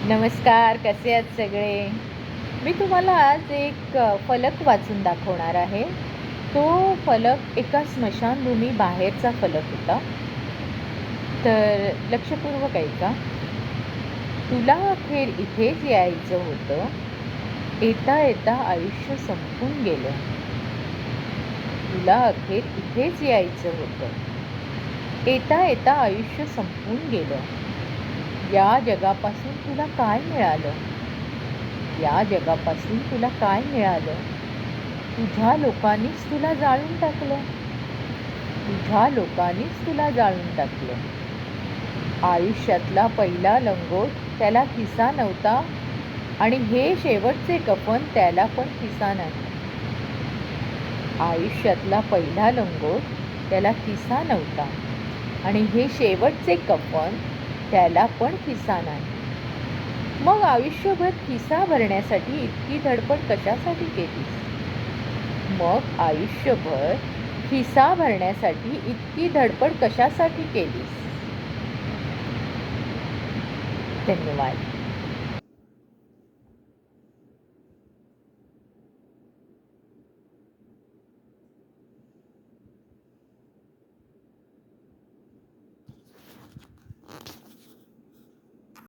नमस्कार, कसे आहात सगळे? मी तुम्हाला आज एक फलक वाचून दाखवणार आहे. तो फलक एका स्मशानभूमी बाहेरचा फलक होता. तर लक्षपूर्वक ऐका. तुला अखेर इथेच यायचं होतं. येता येता आयुष्य संपून गेलं. तुला अखेर इथेच यायचं होतं. येता येता आयुष्य संपून गेलं. या जगापासून तुला काय मिळालं? या जगापासून तुला काय मिळालं? तुझ्या लोकांनीच तुला जाळून टाकलं. तुझ्या लोकांनीच तुला जाळून टाकलं. आयुष्यातला पहिला लंगोट त्याला खिसा नव्हता आणि हे शेवटचे कफन त्याला पण खिसा नाही. आयुष्यातला पहिला लंगोट त्याला खिसा नव्हता आणि हे शेवटचे कफन त्याला पण खिसा नाही. मग आयुष्यभर खिसा भरण्यासाठी इतकी धडपड कशासाठी केलीस? मग आयुष्यभर खिसा भरण्यासाठी इतकी धडपड कशासाठी केलीस? धन्यवाद.